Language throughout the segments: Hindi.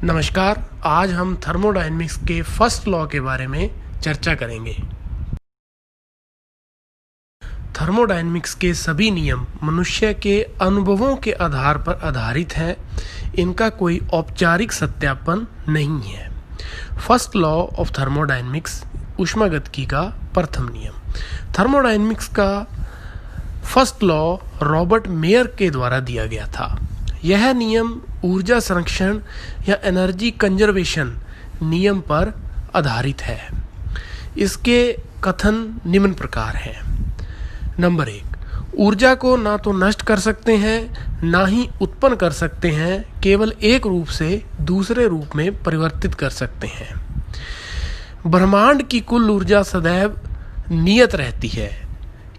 नमस्कार। आज हम थर्मोडायनेमिक्स के फर्स्ट लॉ के बारे में चर्चा करेंगे। थर्मोडायनेमिक्स के सभी नियम मनुष्य के अनुभवों के आधार पर आधारित हैं। इनका कोई औपचारिक सत्यापन नहीं है। फर्स्ट लॉ ऑफ थर्मोडायनेमिक्स ऊष्मागतिकी का प्रथम नियम। थर्मोडायनेमिक्स का फर्स्ट लॉ रॉबर्ट मेयर के द्वारा दिया गया था। यह नियम ऊर्जा संरक्षण या एनर्जी कंजर्वेशन नियम पर आधारित है। इसके कथन निम्न प्रकार हैं। नंबर 1, ऊर्जा को ना तो नष्ट कर सकते हैं ना ही उत्पन्न कर सकते हैं, केवल एक रूप से दूसरे रूप में परिवर्तित कर सकते हैं। ब्रह्मांड की कुल ऊर्जा सदैव नियत रहती है।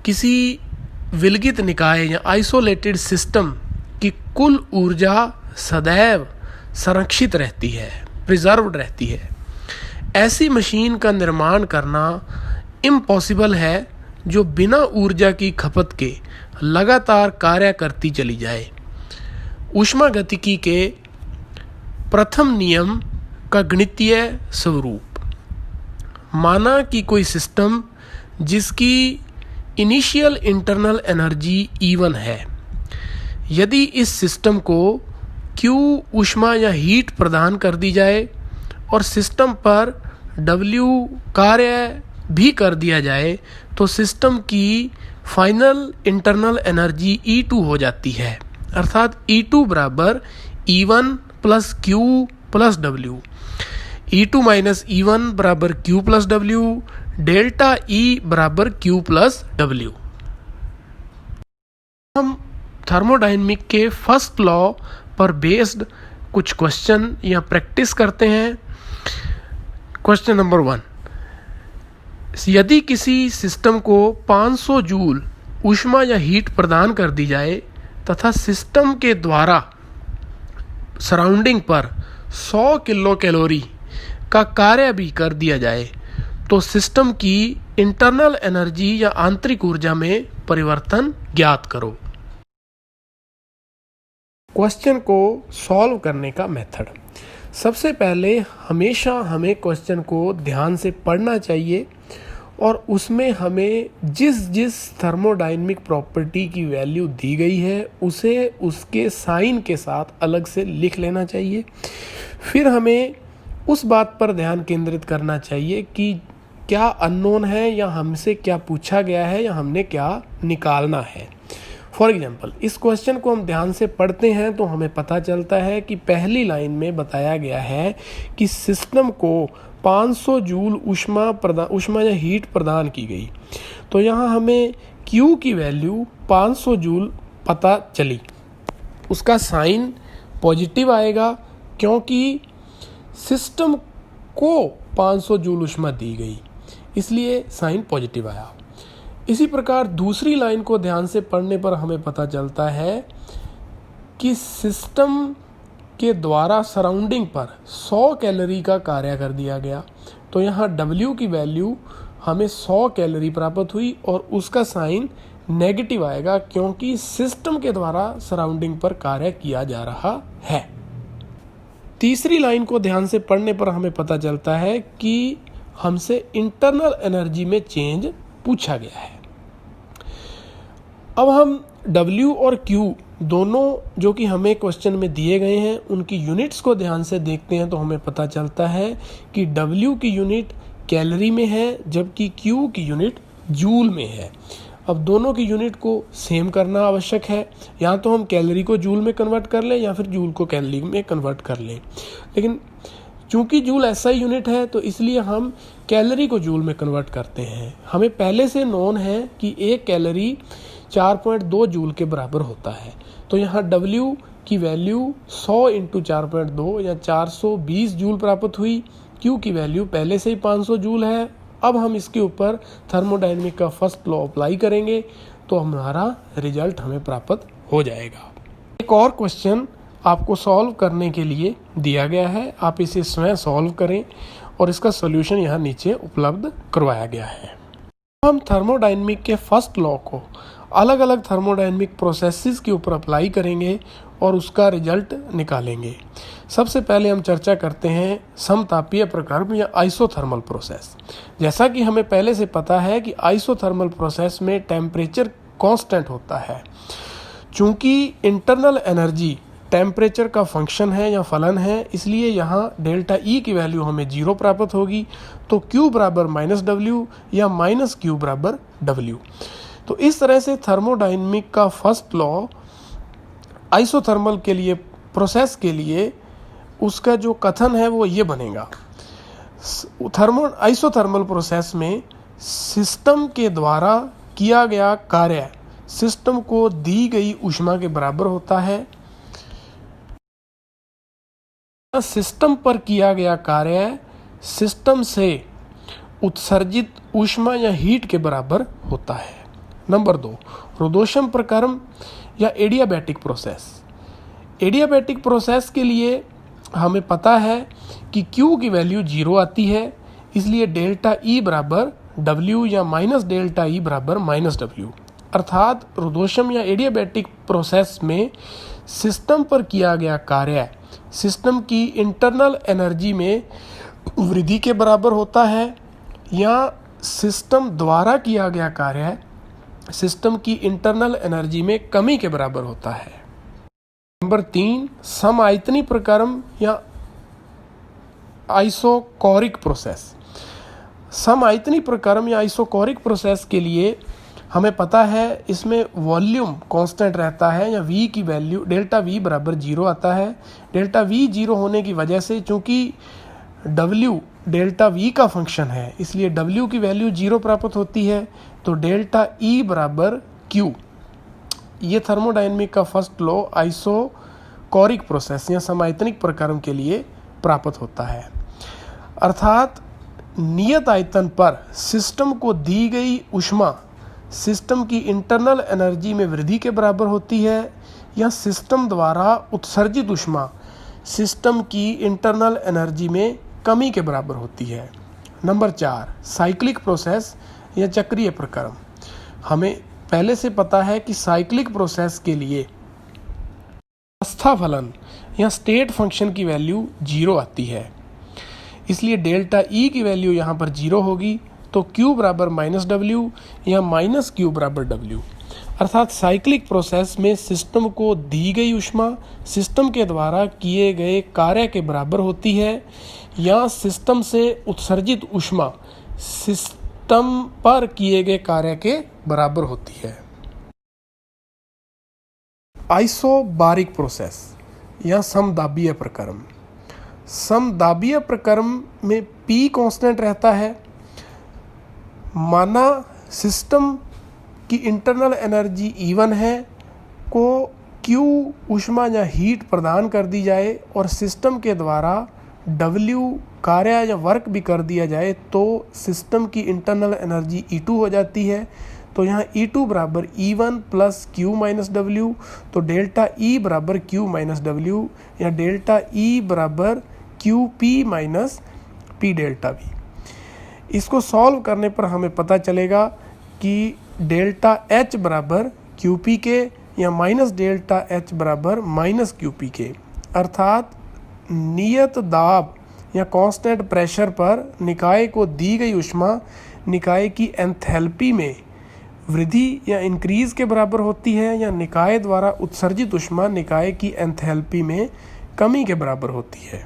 किसी विलगित निकाय या आइसोलेटेड सिस्टम की कुल ऊर्जा सदैव संरक्षित रहती है, प्रिजर्व्ड रहती है। ऐसी मशीन का निर्माण करना इम्पॉसिबल है जो बिना ऊर्जा की खपत के लगातार कार्य करती चली जाए। ऊष्मागतिकी के प्रथम नियम का गणितीय स्वरूप। माना कि कोई सिस्टम जिसकी इनिशियल इंटरनल एनर्जी E1 है, यदि इस सिस्टम को Q ऊष्मा या हीट प्रदान कर दी जाए और सिस्टम पर W कार्य भी कर दिया जाए तो सिस्टम की फाइनल इंटरनल एनर्जी E2 हो जाती है। अर्थात E2 बराबर E1 plus Q plus W। E2 minus E1 बराबर Q plus W। Delta E बराबर Q प्लस W। हम थर्मोडायनेमिक के फर्स्ट लॉ पर बेस्ड कुछ क्वेश्चन या प्रैक्टिस करते हैं। क्वेश्चन नंबर 1, यदि किसी सिस्टम को 500 जूल ऊष्मा या हीट प्रदान कर दी जाए तथा सिस्टम के द्वारा सराउंडिंग पर 100 किलो कैलोरी का कार्य भी कर दिया जाए तो सिस्टम की इंटरनल एनर्जी या आंतरिक ऊर्जा में परिवर्तन ज्ञात करो। क्वेश्चन को सॉल्व करने का मेथड। सबसे पहले हमेशा हमें क्वेश्चन को ध्यान से पढ़ना चाहिए और उसमें हमें जिस थर्मोडायनेमिक प्रॉपर्टी की वैल्यू दी गई है उसे उसके साइन के साथ अलग से लिख लेना चाहिए। फिर हमें उस बात पर ध्यान केंद्रित करना चाहिए कि क्या अननोन है या हमसे क्या पूछा गया है या हमने क्या निकालना है। फॉर एग्जाम्पल, इस क्वेश्चन को हम ध्यान से पढ़ते हैं तो हमें पता चलता है कि पहली लाइन में बताया गया है कि सिस्टम को 500 जूल ऊष्मा या हीट प्रदान की गई। तो यहाँ हमें Q की वैल्यू 500 जूल पता चली। उसका साइन पॉजिटिव आएगा क्योंकि सिस्टम को 500 जूल ऊष्मा दी गई, इसलिए साइन पॉजिटिव आया। इसी प्रकार दूसरी लाइन को ध्यान से पढ़ने पर हमें पता चलता है कि सिस्टम के द्वारा सराउंडिंग पर 100 कैलोरी का कार्य कर दिया गया। तो यहाँ W की वैल्यू हमें 100 कैलोरी प्राप्त हुई और उसका साइन नेगेटिव आएगा क्योंकि सिस्टम के द्वारा सराउंडिंग पर कार्य किया जा रहा है। तीसरी लाइन को ध्यान से पढ़ने पर हमें पता चलता है कि हमसे इंटरनल एनर्जी में चेंज पूछा गया है। अब हम W और Q दोनों जो कि हमें क्वेश्चन में दिए गए हैं उनकी यूनिट्स को ध्यान से देखते हैं तो हमें पता चलता है कि W की यूनिट कैलोरी में है जबकि Q की यूनिट जूल में है। अब दोनों की यूनिट को सेम करना आवश्यक है। या तो हम कैलोरी को जूल में कन्वर्ट कर लें या फिर जूल को कैलोरी में कन्वर्ट कर लें, लेकिन चूंकि जूल ऐसा ही यूनिट है तो इसलिए हम कैलोरी को जूल में कन्वर्ट करते हैं। हमें पहले से नोन है कि एक कैलोरी 4.2 जूल के बराबर होता है। तो यहाँ W की वैल्यू 100 × 4.2 या 420 जूल प्राप्त हुई। Q की वैल्यू पहले से ही 500 जूल है। अब हम इसके ऊपर थर्मोडायनेमिक का फर्स्ट लॉ अप्लाई करेंगे तो हमारा रिजल्ट हमें प्राप्त हो जाएगा। एक और क्वेश्चन आपको सॉल्व करने के लिए दिया गया है, आप इसे स्वयं सॉल्व करें और इसका सॉल्यूशन यहाँ नीचे उपलब्ध करवाया गया है। हम थर्मोडायनेमिक के फर्स्ट लॉ को अलग अलग थर्मोडायनेमिक प्रोसेसेस के ऊपर अप्लाई करेंगे और उसका रिजल्ट निकालेंगे। सबसे पहले हम चर्चा करते हैं समतापीय प्रक्रम या आइसोथर्मल प्रोसेस। जैसा कि हमें पहले से पता है कि आइसोथर्मल प्रोसेस में टेम्परेचर कांस्टेंट होता है। चूंकि इंटरनल एनर्जी टेम्परेचर का फंक्शन है या फलन है, इसलिए यहाँ डेल्टा ई की वैल्यू हमें 0 प्राप्त होगी। तो Q बराबर -W या -Q बराबर W। तो इस तरह से थर्मोडायनेमिक का फर्स्ट लॉ आइसोथर्मल के लिए प्रोसेस के लिए उसका जो कथन है वो ये बनेगा। आइसोथर्मल प्रोसेस में सिस्टम के द्वारा किया गया कार्य सिस्टम को दी गई ऊष्मा के बराबर होता है। सिस्टम पर किया गया कार्य सिस्टम से उत्सर्जित ऊष्मा या हीट के बराबर होता है। नंबर 2, रोदोशम प्रक्रम या एडियाबैटिक प्रोसेस। एडियाबैटिक प्रोसेस के लिए हमें पता है कि Q की वैल्यू 0 आती है, इसलिए डेल्टा E बराबर W या माइनस डेल्टा E बराबर -W। अर्थात रोदोशम या एडियाबैटिक प्रोसेस में सिस्टम पर किया गया कार्य सिस्टम की इंटरनल एनर्जी में वृद्धि के बराबर होता है या सिस्टम द्वारा किया गया कार्य सिस्टम की इंटरनल एनर्जी में कमी के बराबर होता है। नंबर 3, समआयतनी प्रक्रम या आइसोकोरिक प्रोसेस। समआयतनी प्रक्रम या आइसोकोरिक प्रोसेस के लिए हमें पता है इसमें वॉल्यूम कांस्टेंट रहता है या V की वैल्यू डेल्टा V बराबर 0 आता है। डेल्टा V 0 होने की वजह से चूंकि W डेल्टा V का फंक्शन है, इसलिए W की वैल्यू 0 प्राप्त होती है। तो डेल्टा E बराबर Q। ये थर्मोडायनेमिक का फर्स्ट लॉ आइसोकोरिक प्रोसेस या समआयतनिक प्रक्रम के लिए प्राप्त होता है। अर्थात नियत आयतन पर सिस्टम को दी गई ऊष्मा सिस्टम की इंटरनल एनर्जी में वृद्धि के बराबर होती है या सिस्टम द्वारा उत्सर्जित ऊष्मा सिस्टम की इंटरनल एनर्जी में कमी के बराबर होती है। नंबर 4, साइक्लिक प्रोसेस या चक्रीय प्रक्रम। हमें पहले से पता है कि साइक्लिक प्रोसेस के लिए अवस्था फलन या स्टेट फंक्शन की वैल्यू 0 आती है, इसलिए डेल्टा E की वैल्यू यहाँ पर 0 होगी। तो Q बराबर -W या -Q बराबर W। अर्थात साइक्लिक प्रोसेस में सिस्टम को दी गई ऊष्मा सिस्टम के द्वारा किए गए कार्य के बराबर होती है या सिस्टम से उत्सर्जित ऊष्मा सिस्टम पर किए गए कार्य के बराबर होती है। आइसोबारिक प्रोसेस या समदाबीय प्रक्रम। समदाबीय प्रक्रम में P कांस्टेंट रहता है। माना सिस्टम की इंटरनल एनर्जी E1 है को Q ऊष्मा या हीट प्रदान कर दी जाए और सिस्टम के द्वारा W कार्य या वर्क भी कर दिया जाए तो सिस्टम की इंटरनल एनर्जी E2 हो जाती है। तो यहाँ E2 बराबर E1 plus Q minus W। तो डेल्टा E बराबर Q माइनस W या डेल्टा E बराबर QP minus P delta V। इसको सॉल्व करने पर हमें पता चलेगा कि डेल्टा H बराबर QP के या माइनस डेल्टा H बराबर माइनस QP के। अर्थात नियत दाब या कांस्टेंट प्रेशर पर निकाय को दी गई ऊष्मा निकाय की एंथैल्पी में वृद्धि या इंक्रीज के बराबर होती है या निकाय द्वारा उत्सर्जित ऊष्मा निकाय की एंथैल्पी में कमी के बराबर होती है।